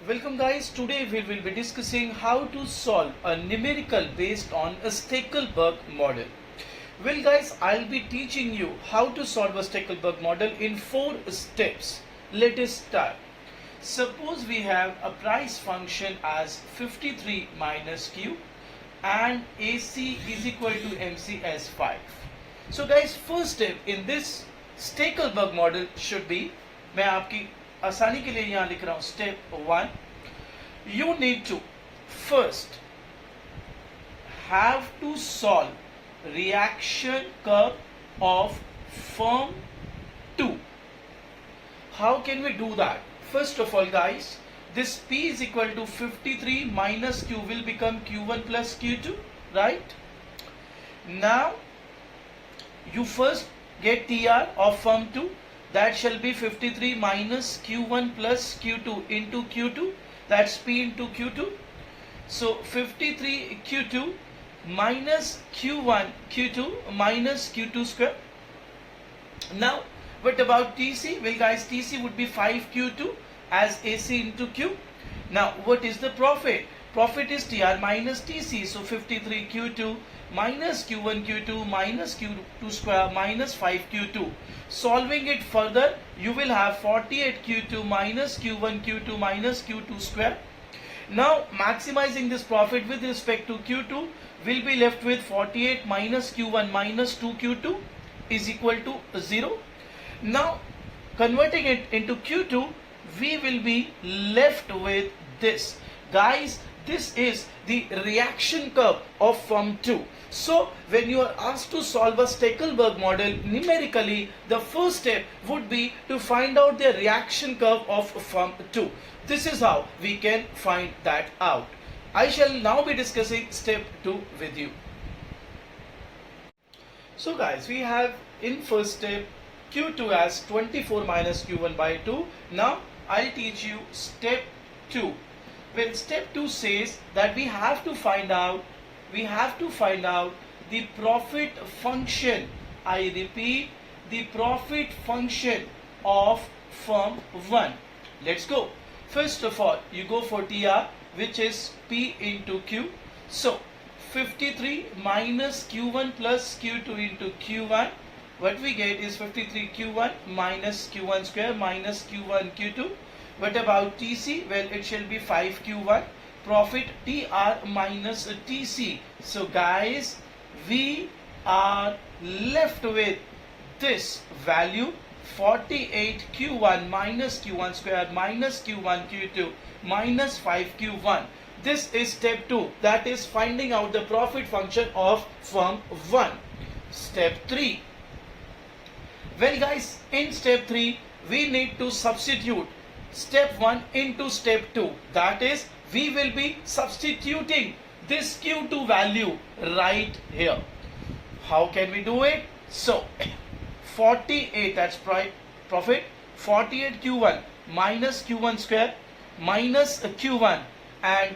Welcome guys, today we will be discussing how to solve a numerical based on a Stackelberg model. Well guys, I'll be teaching you how to solve a Stackelberg model in 4 steps. Let us start. Suppose we have a price function as 53 minus Q and AC is equal to MC as 5. So guys, first step in this Stackelberg model should be, मैं आपकी आसानी के लिए यहाँ लिख रहा हूँ step 1. You need to first have to solve reaction curve of firm 2. How can we do that? First of all guys, this P is equal to 53 minus Q will become Q1 plus Q2, right? Now you first get TR of firm 2, that shall be 53 minus Q1 plus Q2 into Q2, that's P into Q2. So 53 Q2 minus Q1 Q2 minus Q2 square. Now what about TC? Well guys, TC would be 5 Q2 as AC into Q. Now what is the profit? Profit is TR minus TC. So 53 Q2 minus Q1 Q2 minus Q2 square minus 5 Q2. Solving it further, you will have 48 Q2 minus Q1 Q2 minus Q2 square. Now maximizing this profit with respect to Q2, will be left with 48 minus Q1 minus 2 Q2 is equal to 0. Now converting it into Q2, we will be left with this. Guys, this is the reaction curve of firm 2. So when you are asked to solve a Stackelberg model numerically, the first step would be to find out the reaction curve of firm 2. This is how we can find that out. I shall now be discussing step 2 with you. So guys, we have in first step Q2 as 24 minus Q1 by 2. Now I'll teach you step 2. Well, step 2 says that we have to find out the profit function. I repeat, the profit function of firm 1. Let's go. First of all, you go for TR, which is P into Q. So 53 minus Q1 plus Q2 into Q1. What we get is 53 Q1 minus Q1 square minus Q1 Q2. What about TC? Well, it shall be 5 Q1. Profit TR minus TC. So guys, we are left with this value 48 Q1 minus Q1 square minus Q1 Q2 minus 5 Q1. This is step 2, that is finding out the profit function of firm 1. Step 3. Well guys, in step 3, we need to substitute step 1 into step 2. That is, we will be substituting this Q2 value right here. How can we do it? So 48, that's profit, 48 Q1 minus Q1 square minus Q1, and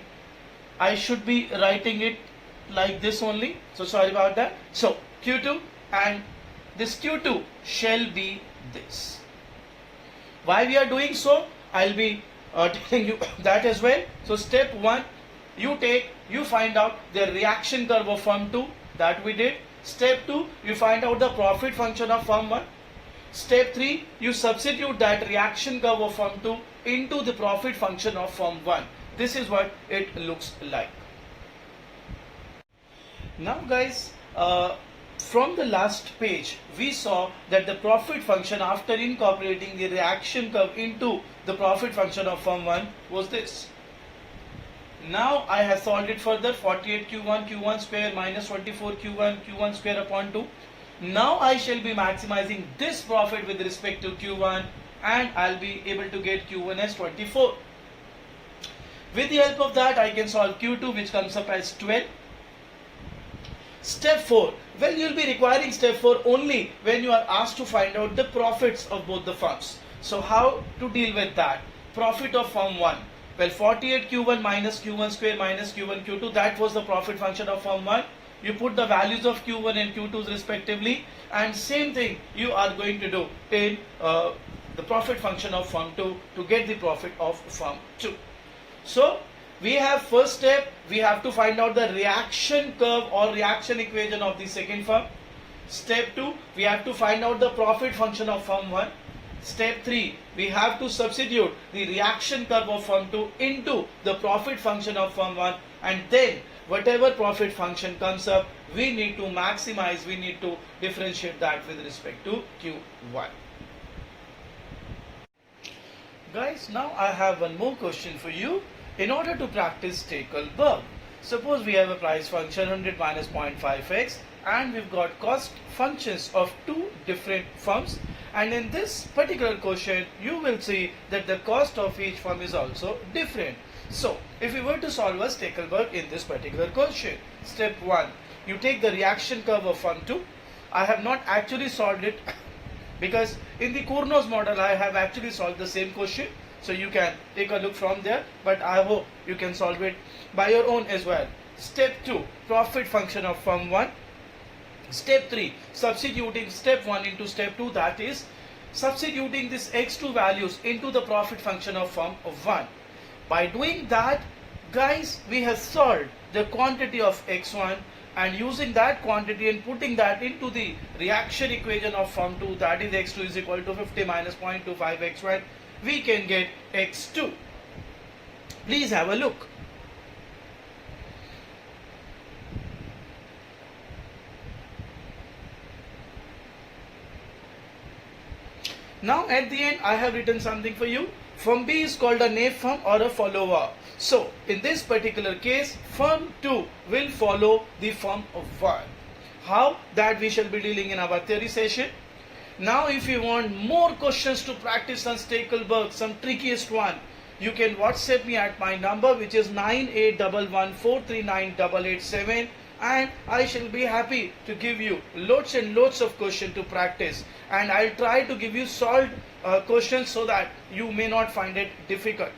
I should be writing it like this only, so sorry about that. So Q2, and this Q2 shall be this. Why we are doing so, I'll be telling you that as well. So step 1, you find out the reaction curve of firm 2, that we did. Step 2, you find out the profit function of firm 1. Step 3, you substitute that reaction curve of firm 2 into the profit function of firm 1. This is what it looks like. Now guys, from the last page, we saw that the profit function after incorporating the reaction curve into the profit function of firm 1 was this. Now I have solved it further. 48 Q1 Q1 square minus 24 Q1 Q1 square upon 2. Now I shall be maximizing this profit with respect to Q1, and I'll be able to get Q1 as 24. With the help of that, I can solve Q2, which comes up as 12. Step 4. Well, you'll be requiring step 4 only when you are asked to find out the profits of both the firms. So how to deal with that? Profit of firm 1. Well, 48 Q1 minus Q1 square minus Q1 Q2, that was the profit function of firm 1. You put the values of Q1 and Q2 respectively, and same thing you are going to do in the profit function of firm 2 to get the profit of firm 2. So we have first step, we have to find out the reaction curve or reaction equation of the second firm. Step 2, we have to find out the profit function of firm 1. Step 3, we have to substitute the reaction curve of firm 2 into the profit function of firm 1, and then whatever profit function comes up, we need to maximize, we need to differentiate that with respect to Q1. Guys, now I have one more question for you. In order to practice Stekelberg, suppose we have a price function 100 minus 0.5x, and we've got cost functions of two different firms, and in this particular question you will see that the cost of each firm is also different. So if we were to solve a Stekelberg in this particular question, step 1, you take the reaction curve of firm 2. I have not actually solved it because in the Cournot's model I have actually solved the same question, so you can take a look from there, but I hope you can solve it by your own as well. Step 2, profit function of firm 1. Step 3, substituting step 1 into step 2, that is substituting this x2 values into the profit function of firm 1. By doing that, guys, we have solved the quantity of x1, and using that quantity and putting that into the reaction equation of firm 2, that is x2 is equal to 50 minus 0.25 x1, we can get x2. Please have a look. Now at the end I have written something for you. Firm B is called a naive firm or a follower. So in this particular case, firm 2 will follow the firm 1. How? That we shall be dealing in our theory session. Now if you want more questions to practice on Stekelberg, some trickiest one, you can WhatsApp me at my number, which is 9811439887, and I shall be happy to give you lots and lots of questions to practice, and I'll try to give you solved questions so that you may not find it difficult.